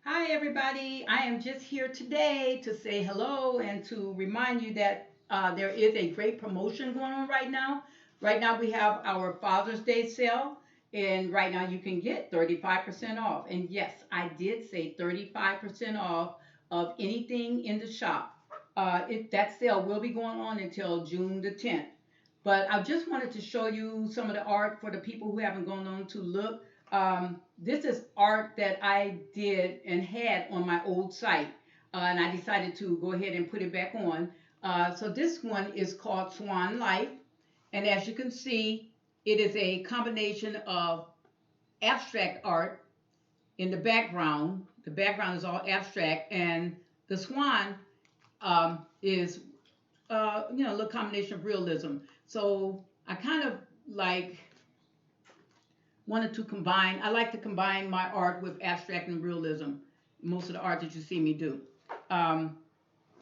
Hi, everybody. I am just here today to say hello and to remind you that there is a great promotion going on right now. Right now, we have our Father's Day sale, and right now you can get 35% off. And yes, I did say 35% off of anything in the shop. That sale will be going on until June the 10th. But I just wanted to show you some of the art for the people who haven't gone on to look. This is art that I did and had on my old site, and I decided to go ahead and put it back on. So this one is called Swan Life, and as you can see, it is a combination of abstract art in the background. The background is all abstract, and the swan is a little combination of realism. So I kind of like wanted to combine. I like to combine my art with abstract and realism. Most of the art that you see me do. Um,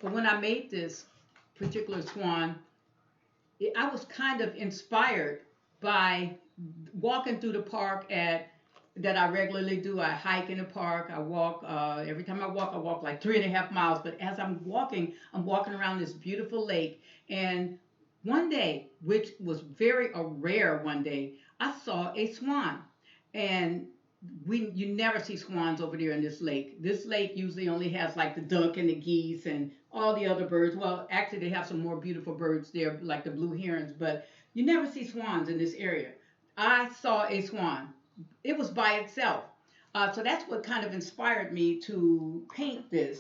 but when I made this particular swan, I was kind of inspired by walking through the park at that I regularly do. I hike in the park. I walk. Every time I walk like 3.5 miles. But as I'm walking around this beautiful lake. And one day, which was very a rare one day, I saw a swan. And you never see swans over there in this lake. This lake usually only has like the duck and the geese and all the other birds. Well, actually, they have some more beautiful birds there, like the blue herons, but you never see swans in this area. I saw a swan. It was by itself. So that's what kind of inspired me to paint this.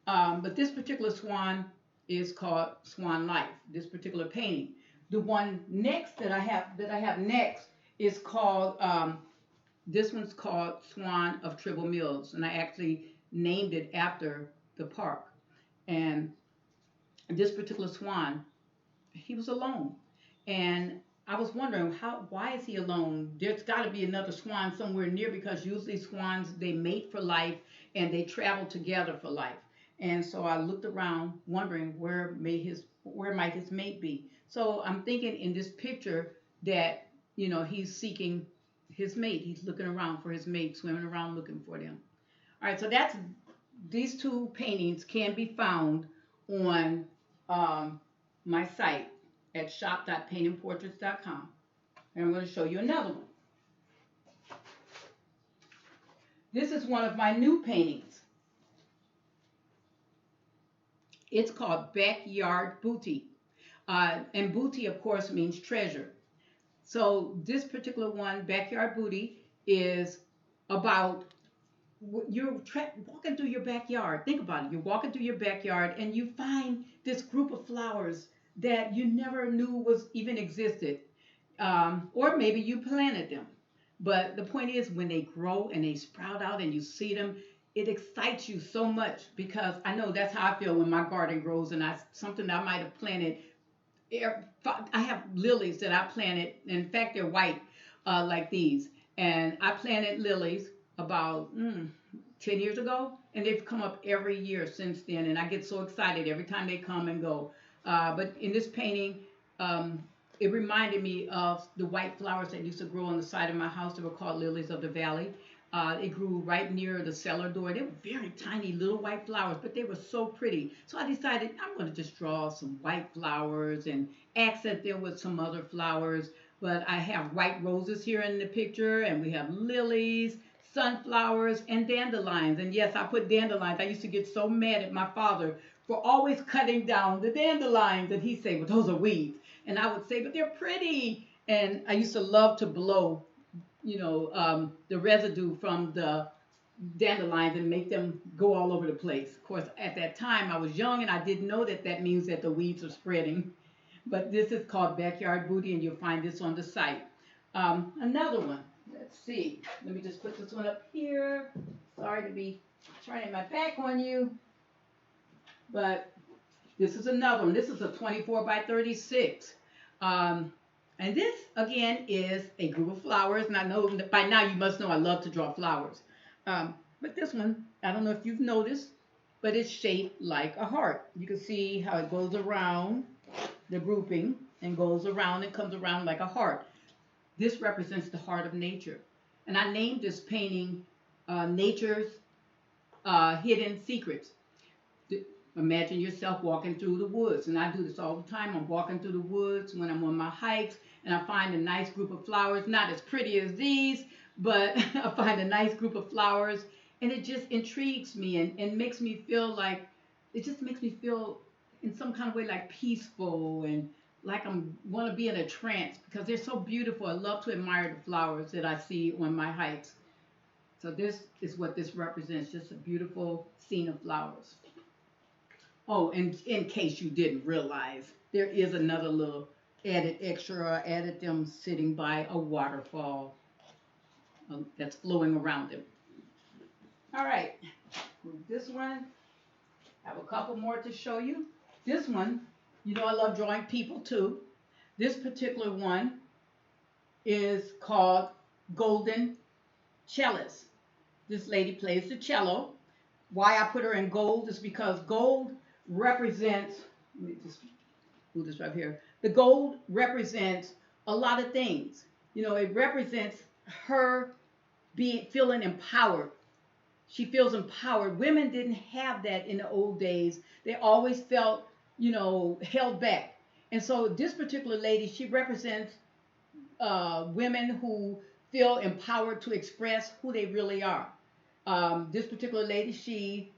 But this particular swan is called Swan Life. This particular painting. The one next that I have next is called this one's called Swan of Tribble Mills, and I actually named it after the park. And this particular swan, he was alone, and I was wondering why is he alone? There's got to be another swan somewhere near because usually swans they mate for life and they travel together for life. And so I looked around, wondering where might his mate be. So I'm thinking in this picture that he's seeking his mate. He's looking around for his mate, swimming around looking for them. All right, so that's these two paintings can be found on my site at shop.paintingportraits.com. And I'm going to show you another one. This is one of my new paintings. It's called Backyard Booty. And booty, of course, means treasure. So this particular one, Backyard Booty, is about you're walking through your backyard. Think about it. You're walking through your backyard and you find this group of flowers that you never knew was even existed, or maybe you planted them. But the point is, when they grow and they sprout out and you see them, it excites you so much because I know that's how I feel when my garden grows and I something I might have planted. I have lilies that I planted. In fact, they're white, like these. And I planted lilies about 10 years ago, and they've come up every year since then. And I get so excited every time they come and go. But in this painting, um, it reminded me of the white flowers that used to grow on the side of my house. They were called lilies of the valley. It grew right near the cellar door. They were very tiny little white flowers, but they were so pretty. So I decided I'm going to just draw some white flowers and accent them with some other flowers. But I have white roses here in the picture, and we have lilies, sunflowers, and dandelions. And yes, I put dandelions. I used to get so mad at my father for always cutting down the dandelions. And he'd say, well, those are weeds. And I would say, but they're pretty. And I used to love to blow the residue from the dandelions and make them go all over the place. Of course, at that time I was young and I didn't know that that means that the weeds are spreading. But this is called Backyard Booty, and you'll find this on the site. Another one. Let's see. Let me just put this one up here. Sorry to be turning my back on you, but this is another one. This is a 24 by 36. Um, and this, again, is a group of flowers. And I know by now you must know I love to draw flowers. But this one, I don't know if you've noticed, but it's shaped like a heart. You can see how it goes around the grouping and goes around and comes around like a heart. This represents the heart of nature. And I named this painting Nature's hidden secrets. Imagine yourself walking through the woods, and I do this all the time. I'm walking through the woods when I'm on my hikes, and I find a nice group of flowers, not as pretty as these, but I find a nice group of flowers, and it just intrigues me and makes me feel like, it just makes me feel in some kind of way like peaceful and like I'm want to be in a trance because they're so beautiful. I love to admire the flowers that I see on my hikes. So this is what this represents, just a beautiful scene of flowers. Oh, and in case you didn't realize, there is another little added extra. I added them sitting by a waterfall that's flowing around them. All right, this one, I have a couple more to show you. This one, you know I love drawing people too. This particular one is called Golden Cellist. This lady plays the cello. Why I put her in gold is because gold represents, let me just move this right here. The gold represents a lot of things. You know, it represents her being feeling empowered. She feels empowered. Women didn't have that in the old days. They always felt, you know, held back. And so this particular lady, she represents women who feel empowered to express who they really are. This particular lady, she,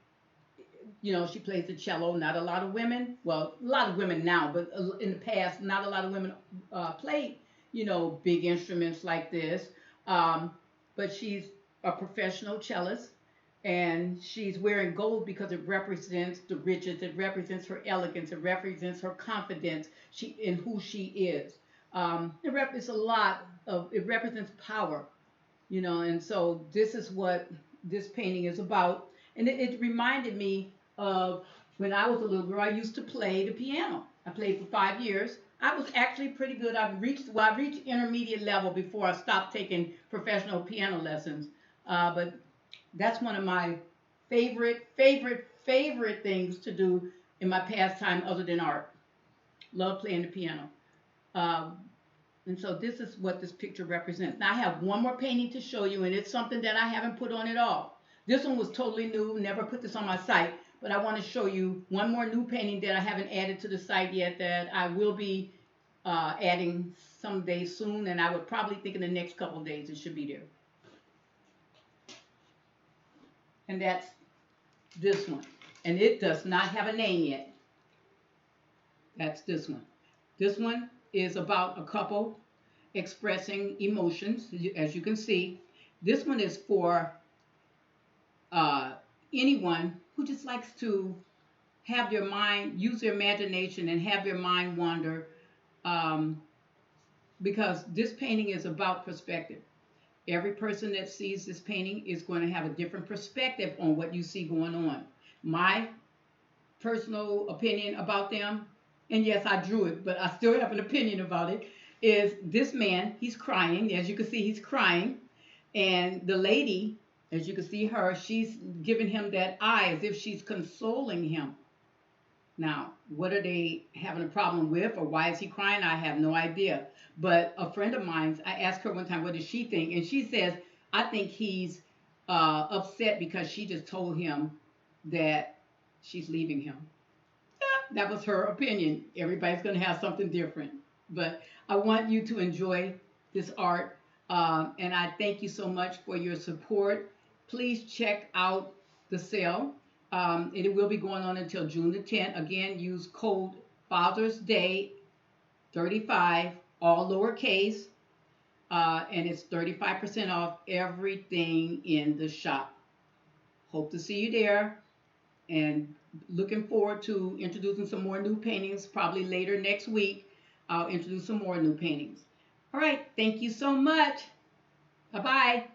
you know, she plays the cello. Not a lot of women, well, a lot of women now, but in the past, not a lot of women played, you know, big instruments like this. Um, but she's a professional cellist, and she's wearing gold because it represents the riches, it represents her elegance, it represents her confidence in who she is. It's a lot of, it represents power, you know, and so this is what this painting is about. And it reminded me of when I was a little girl. I used to play the piano. I played for 5 years. I was actually pretty good. I reached intermediate level before I stopped taking professional piano lessons. But that's one of my favorite things to do in my pastime other than art. Love playing the piano. Um, and so this is what this picture represents. Now I have one more painting to show you, and it's something that I haven't put on at all. This one was totally new, never put this on my site, but I want to show you one more new painting that I haven't added to the site yet that I will be adding someday soon, and I would probably think in the next couple of days it should be there. And that's this one. And it does not have a name yet. That's this one. This one is about a couple expressing emotions, as you can see. This one is for anyone who just likes to have their mind, use their imagination and have their mind wander, um, because this painting is about perspective. Every person that sees this painting is going to have a different perspective on what you see going on. My personal opinion about them, and yes, I drew it, but I still have an opinion about it, is this man, he's crying. As you can see, he's crying. And the lady, as you can see her, she's giving him that eye as if she's consoling him. Now, what are they having a problem with, or why is he crying? I have no idea. But a friend of mine, I asked her one time, what does she think? And she says, I think he's upset because she just told him that she's leaving him. Yeah, that was her opinion. Everybody's going to have something different. But I want you to enjoy this art. And I thank you so much for your support. Please check out the sale. It will be going on until June the 10th. Again, use code Father's Day 35, all lowercase, and it's 35% off everything in the shop. Hope to see you there, and looking forward to introducing some more new paintings. Probably later next week, I'll introduce some more new paintings. All right, thank you so much. Bye-bye.